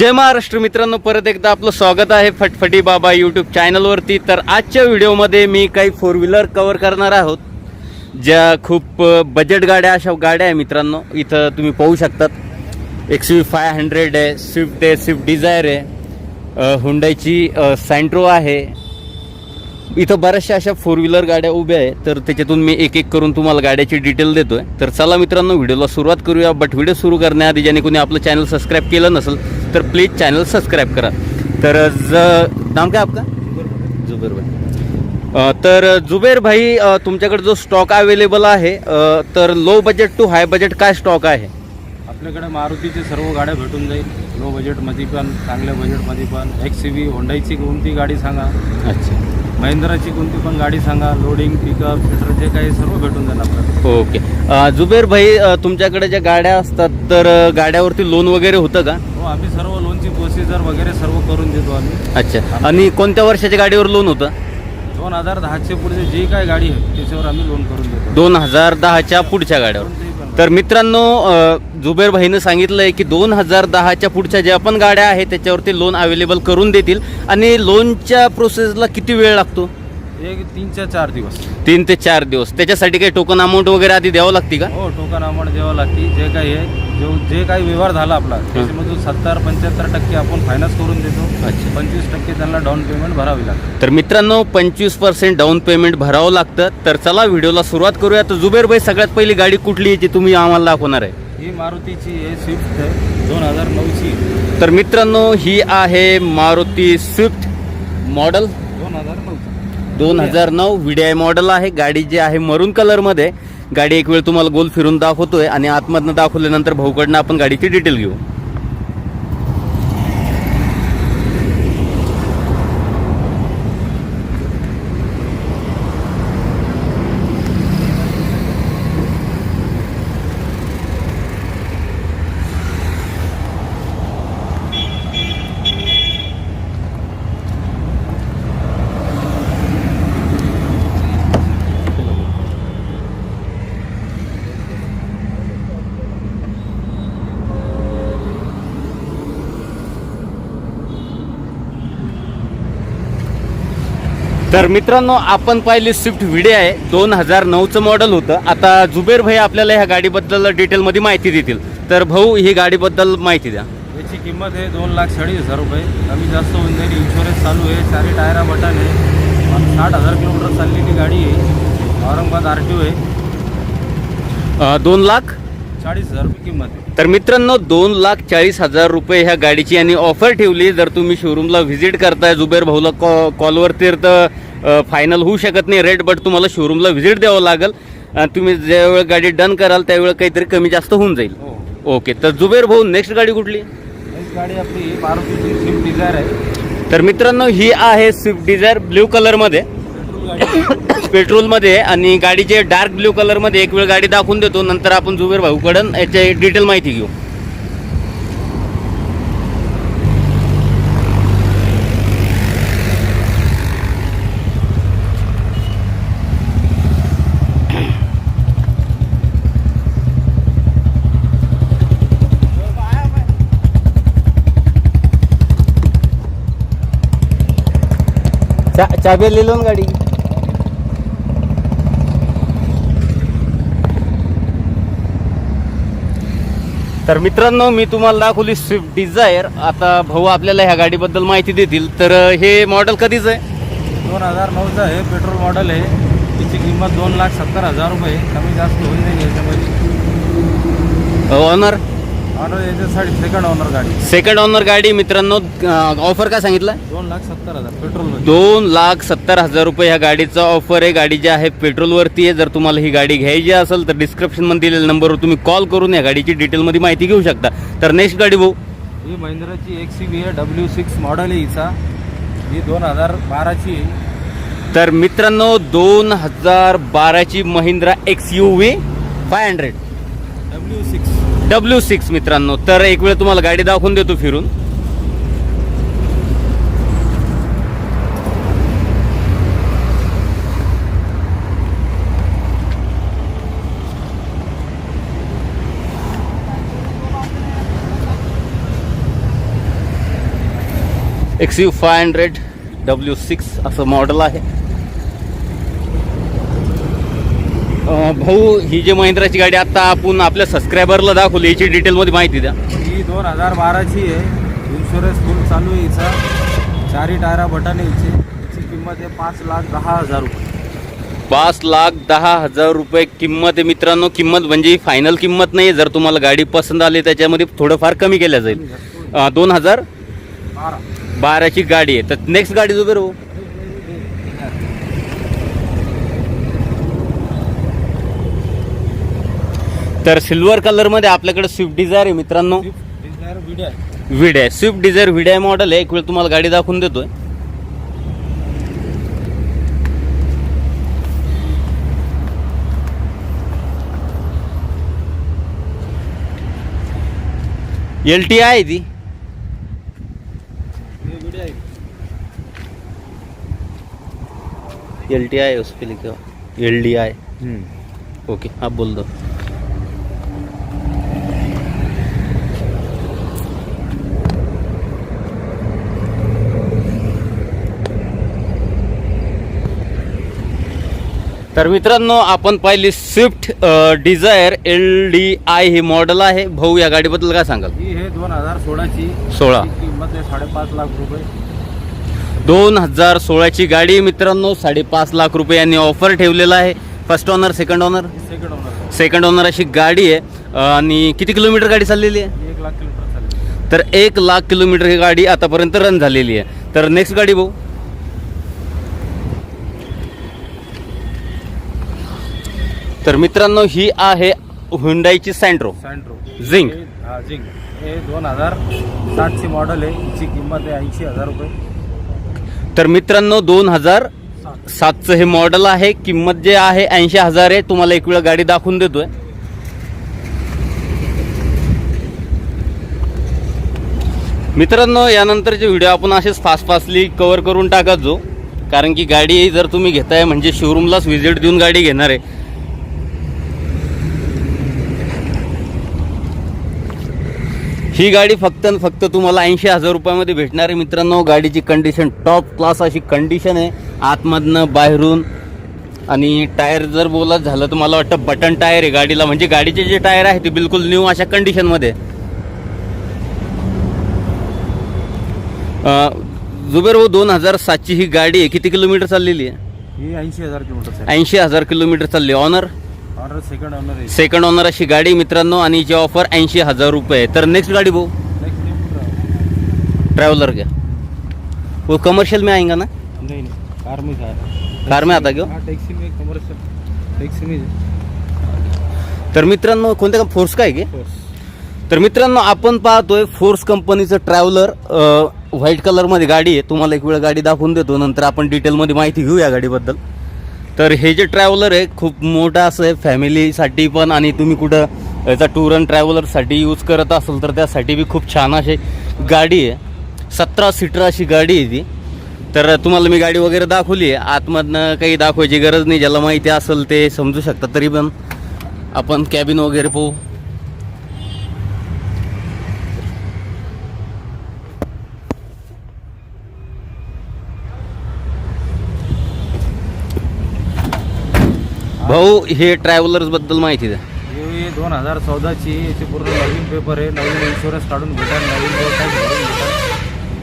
जय महाराष्ट्र मित्रांनो, परत एकदा आपलं स्वागत आहे फटफटी बाबा यूट्यूब चॅनलवरती। तर आजच्या व्हिडिओमध्ये मी काही फोर व्हीलर कव्हर करणार आहोत, ज्या खूप बजेट गाड्या, अशा गाड्या आहे मित्रांनो। इथं तुम्ही पाहू शकतात XUV 500 आहे, स्विफ्ट आहे, स्विफ्ट डिझायर आहे, हुंडाईची सँट्रो आहे। इथं बऱ्याचशा अशा फोर व्हीलर गाड्या उभ्या आहे, तर त्याच्यातून मी एक एक करून तुम्हाला गाड्याची डिटेल देतोय। तर चला मित्रांनो, व्हिडिओला सुरुवात करूया। बट व्हिडिओ सुरू करण्याआधी ज्याने कोणी आपलं चॅनल सबस्क्राईब केलं नसेल तर प्लीज चॅनल सबस्क्राईब करा। तर नाम काय आपका? जुबेर भाई। तर जुबेर भाई, तुमच्याकडे जो स्टॉक अवेलेबल आहे, तर low budget to high budget काय स्टॉक आहे? आपल्याकडे मारुतीचे सर्व गाड्या भेटून जाईल, लो बजेटमध्ये पण, चांगल्या बजेटमध्ये पण। XUV होंडाईची कोणती गाडी सांगा, अच्छा, महिंद्राची कोणती पण गाडी सांगा, लोडिंग पिकअप फिटर जे काही सर्व भेटून जाईल आपल्याला। ओके। जुबेर भाई, तुमच्याकडे ज्या गाड्या असतात तर गाड्यावरती लोन वगैरे होतं का? हो, आम्ही सर्व लोनची प्रोसिजर वगैरे सर्व करून देतो आम्ही। अच्छा, आणि कोणत्या वर्षाच्या गाडीवर लोन होतं? 2010चे पुढे जी काय गाडी आहे त्याच्यावर आम्ही लोन करून देतो, 2010च्या पुढच्या गाड्यावर। कोणतीही पण। तर मित्रांनो, जुबेर भाईनं सांगितलंय की 2010च्या पुढच्या ज्या पण गाड्या आहेत त्याच्यावरती लोन अवेलेबल करून देतील। आणि लोनच्या प्रोसेसला किती वेळ लागतो? एक 3 ते 4 दिवस। 3 ते 4 दिवस। त्याच्यासाठी काही टोकन अमाऊंट वगैरे आधी द्यावं लागते का? हो, टोकन अमाऊंट द्यावं लागते। जे काही आहे, जे काही व्यवहार झाला आपला त्याच्यामधून 70-75% आपण फायनान्स करून देतो। अच्छा, 25% त्यांना डाऊन पेमेंट भरावी लागते। तर मित्रांनो 25% डाऊन पेमेंट भरावं लागतं। तर चला व्हिडिओला सुरुवात करूया। तर जुबेर भाई, सगळ्यात पहिली गाडी कुठली आहे जी तुम्ही आम्हाला दाखवणार आहे? ही मारुतीची आहे, स्विफ्ट आहे, 2009ची। तर मित्रांनो, ही आहे Maruti Swift, model 2009 VDI model आहे। गाडी जी आहे मरून कलरमध्ये। गाडी एक वेळ तुम्हाला गोल फिरून दाखवतोय आणि आतमधनं दाखवल्यानंतर भाऊकडनं आपण गाडीची डिटेल घेऊ। तर मित्रांनो, आपण पाहिली स्विफ्ट VDI आहे, 2009चं मॉडेल होतं। आता जुबेर भाई आपल्याला ह्या गाडीबद्दल डिटेलमध्ये माहिती देतील। तर भाऊ, ही गाडीबद्दल माहिती द्या। याची किंमत आहे 2,40,000 रुपये। कमी जास्त होऊन जाईल, इन्शुरन्स चालू आहे, 4 टायरा बटन आहे, 60,000 किलोमीटर चाललेली गाडी आहे, औरंगाबाद RTO आहे। 2,40,000 रुपये किंमत आहे। तर मित्रांनो, 2,40,000 रुपये ह्या गाडीची आणि ऑफर ठेवली। जर तुम्ही शोरूमला व्हिजिट करताय, जुबेर भाऊला कॉलवरती तर फायनल होऊ शकत नाही रेट, बट तुम्हाला शोरूमला व्हिजिट द्यावं लागेल। तुम्ही ज्यावेळेस गाडी डन कराल त्यावेळेस काहीतरी कमी जास्त होऊन जाईल। हो, ओके। तर जुबेर भाऊ, नेक्स्ट गाडी कुठली? नेक्स्ट गाडी आपली मारुतीची स्विफ्ट डिझायर आहे। तर मित्रांनो, ही आहे स्विफ्ट डिझायर, ब्ल्यू कलरमध्ये, पेट्रोलमध्ये, आणि गाडीचे डार्क ब्ल्यू कलरमध्ये। एक वेळ गाडी दाखवून देतो, नंतर आपण जुबेर भाऊकडून याची डिटेल माहिती घेऊ। चाबी ले लो ना गाडी। तर मित्रांनो, मी तुम्हाला दाखवली स्विफ्ट डिझायर। आता भाऊ आपल्याला ह्या गाडीबद्दल माहिती देतील। तर हे मॉडेल कधीच आहे? 2009चं आहे, पेट्रोल मॉडेल आहे। तिची किंमत 2,70,000 रुपये। कमी जास्त होईल नाही याच्यामध्ये। ऑनर याच्यासाठी सेकंड ऑनर गाडी। सेकंड ऑनर गाडी। मित्रांनो, ऑफर काय सांगितलं? 2,70,000 पेट्रोल। 2,70,000 रुपये ह्या गाडीचा ऑफर आहे। गाडी जी आहे पेट्रोलवरती आहे। जर तुम्हाला ही गाडी घ्यायची असेल तर डिस्क्रिप्शनमध्ये दिलेल्या नंबरवर तुम्ही कॉल करून या गाडीची डिटेलमध्ये माहिती घेऊ शकता। तर नेक्स्ट गाडी भाऊ, ही महिंद्राची XUV आहे, W6 मॉडेल आहे हिचा। ही 2012ची आहे। तर मित्रांनो, 2012ची महिंद्रा XUV 500 W6 मित्रांनो। तर एक वेळ तुम्हाला गाडी दाखवून देतो फिरून। XU500W6 असं मॉडेल आहे. भाऊ, ही जी महिंद्राची गाडी आता आपण आपल्या सबस्क्रायबरला दाखवली, याची डिटेलमध्ये माहिती द्या. ही 2012ची आहे. इन्शुरन्स फुल चालू आहे हिचा. 4 टायरा बटन आहे हिची. हिची किंमत आहे 5,10,000 रुपये. 5,10,000 रुपये किंमत आहे मित्रांनो. किंमत म्हणजे फायनल किंमत नाही. जर तुम्हाला गाडी पसंत आली त्याच्यामध्ये थोडंफार कमी केल्या जाईल. 2012ची गाडी आहे. तर नेक्स्ट गाडी जो बरं. तर सिल्वर कलरमध्ये आपल्याकडे स्विफ्ट डिझायर आहे मित्रांनो. विड आहे. स्विफ्ट डिझायर विड आहे मॉडेल आहे. एक वेळ तुम्हाला गाडी दाखवून देतोय. LTI आहे ती. LTI उस पे लिखा LDI. ओके, आप बोल दो. तर मित्रांनो, आपण पाहिली स्विफ्ट डिझायर LDI हे मॉडेल आहे. भाऊ, या गाडीबद्दल काय सांगाल? ही आहे 2016ची. 16. किंमत आहे 5.5 लाख रुपये. 2016ची गाडी मित्रांनो. 5.5 लाख रुपये यांनी ऑफर ठेवलेला आहे. First owner, second owner? Second owner अशी गाडी आहे. आणि किती किलोमीटर गाडी चाललेली आहे? 1 लाख किलोमीटर चालली. तर 1 लाख किलोमीटर ही गाडी आतापर्यंत रन झालेली आहे. तर नेक्स्ट गाडी भाऊ. तर मित्रांनो, ही आहे हुंडाईची सँट्रो झिंग. झिंग हे 2007ची मॉडेल आहे. हिची किंमत आहे 80,000 रुपये. तर मित्रांनो, 2007चं हे मॉडेल आहे. किंमत जे आहे 80,000 आहे. तुम्हाला एक वेळ गाडी दाखवून देतोय. मित्रांनो, यानंतरचे व्हिडिओ आपण असेच फास्टली कव्हर करून टाकायचो. कारण की गाडी जर तुम्ही घेताय म्हणजे शोरूमलाच व्हिजिट देऊन गाडी घेणार आहे. ही गाडी फक्त तुम्हाला 80,000 रुपयामध्ये भेटणार आहे मित्रांनो. गाडीची कंडिशन टॉप क्लास अशी कंडिशन आहे, आतमधनं बाहेरून. आणि टायर जर बोलत झालं तर मला वाटतं बटन टायर आहे गाडीला. म्हणजे गाडीचे जे टायर आहे ते बिलकुल न्यू अशा कंडिशनमध्ये. जुबेर भाऊ, 2007ची ही गाडी आहे. किती किलोमीटर चाललेली आहे? ही 80,000 किलोमीटर. 80,000 किलोमीटर चालली. ऑनर? सेकंड ओनर आहे. सेकंड ओनर अशी गाडी मित्रांनो. आणि हिची ऑफर 80,000 रुपये. तर नेक्स्ट गाडी भाऊ. ट्रॅव्हलर क्या वो कमर्शियल में आएगा ना? नहीं, कार में आता क्यों? टॅक्सी में कमर्शियल टॅक्सी में. तर मित्रांनो, कोणत्या फोर्स काय की? तर मित्रांनो, आपण पाहतोय फोर्स कंपनीचं ट्रॅव्हलर व्हाईट कलरमध्ये गाडी आहे. तुम्हाला एक वेळ गाडी दाखवून देतो, नंतर आपण डिटेलमध्ये माहिती घेऊ या गाडीबद्दल. तर हे जे ट्रॅव्हलर आहे खूप मोठं असं आहे फॅमिलीसाठी पण. आणि तुम्ही कुठं याचा टूर अँड ट्रॅव्हलरसाठी यूज करत असाल तर त्यासाठी बी खूप छान अशी गाडी आहे. 17 सीटर अशी गाडी आहे ती. तर तुम्हाला मी गाडी वगैरे दाखवली आहे. आतमधनं काही दाखवायची गरज नाही. ज्याला माहिती असेल ते समजू शकतात. तरी पण आपण कॅबिन वगैरे पाहू. भाऊ, हे ट्रॅव्हलर्स बद्दल माहिती द्या. ही 2014ची. याचे पूर्ण नवीन पेपर आहे. नवीन इन्शुरन्स काढून भेटेल. नवीन रोड टॅक्स भरून भेटेल.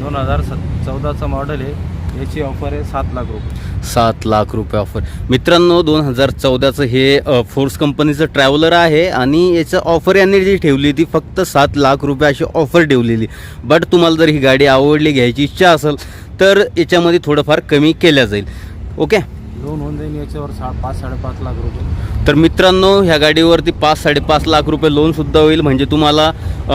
2014चा मॉडेल आहे. याची ऑफर आहे 7 लाख रुपये. 7 लाख रुपये ऑफर. मित्रांनो, 2014चं हे फोर्स कंपनीचं ट्रॅव्हलर आहे. आणि याचं ऑफर यांनी जी ठेवली ती फक्त 7 लाख रुपये अशी ऑफर ठेवलेली. बट तुम्हाला जर ही गाडी आवडली, घ्यायची इच्छा असेल तर याच्यामध्ये थोडंफार कमी केल्या जाईल. ओके, लोन होऊन जाईल याच्यावर 5-5.5 लाख रुपये. तर मित्रांनो, ह्या गाडीवरती 5-5.5 लाख रुपये लोनसुद्धा होईल. म्हणजे तुम्हाला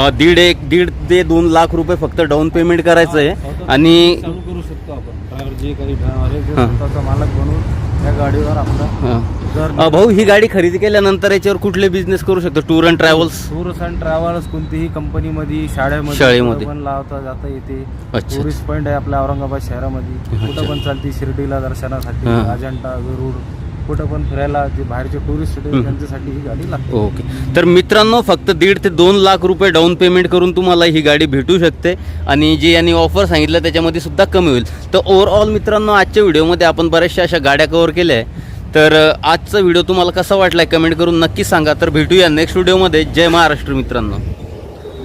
1.5 ते 2 लाख रुपये फक्त डाऊन पेमेंट करायचं आहे. आणि चालू करू शकतो आपण. ड्रायव्हर जे काही ड्रायव्हर आहे ते स्वतःचा मालक बनवून या गाडीवर आपला भाऊ, ही गाडी खरेदी केल्यानंतर याच्यावर कुठले बिझनेस करू शकतो? Tour and travels? Tours and travels कोणतीही कंपनीमध्ये, शाळेमध्ये पण लावता जाता येते. टुरिस्ट पॉईंट आहे आपल्या औरंगाबाद शहरामध्ये. कुठं पण चालते. शिर्डीला दर्शनासाठी, अजंठा, वेरूळ कुठं पण फिरायला जे बाहेरचे टुरिस्ट आहेत त्यांच्यासाठी ही गाडी लागते. ओके. तर मित्रांनो फक्त 1.5 ते 2 लाख रुपये डाऊन पेमेंट करून तुम्हाला ही गाडी भेटू शकते आणि जी यांनी ऑफर सांगितलं त्याच्यामध्ये सुद्धा कमी होईल. तर ओव्हरऑल मित्रांनो आजच्या व्हिडिओमध्ये आपण बऱ्याचशा अशा गाड्या कव्हर केल्या आहे. तर आजचा व्हिडिओ तुम्हाला कसा वाटला कमेंट करून नक्की सांगा. तर भेटूया नेक्स्ट व्हिडिओमध्ये. जय महाराष्ट्र मित्रांनो.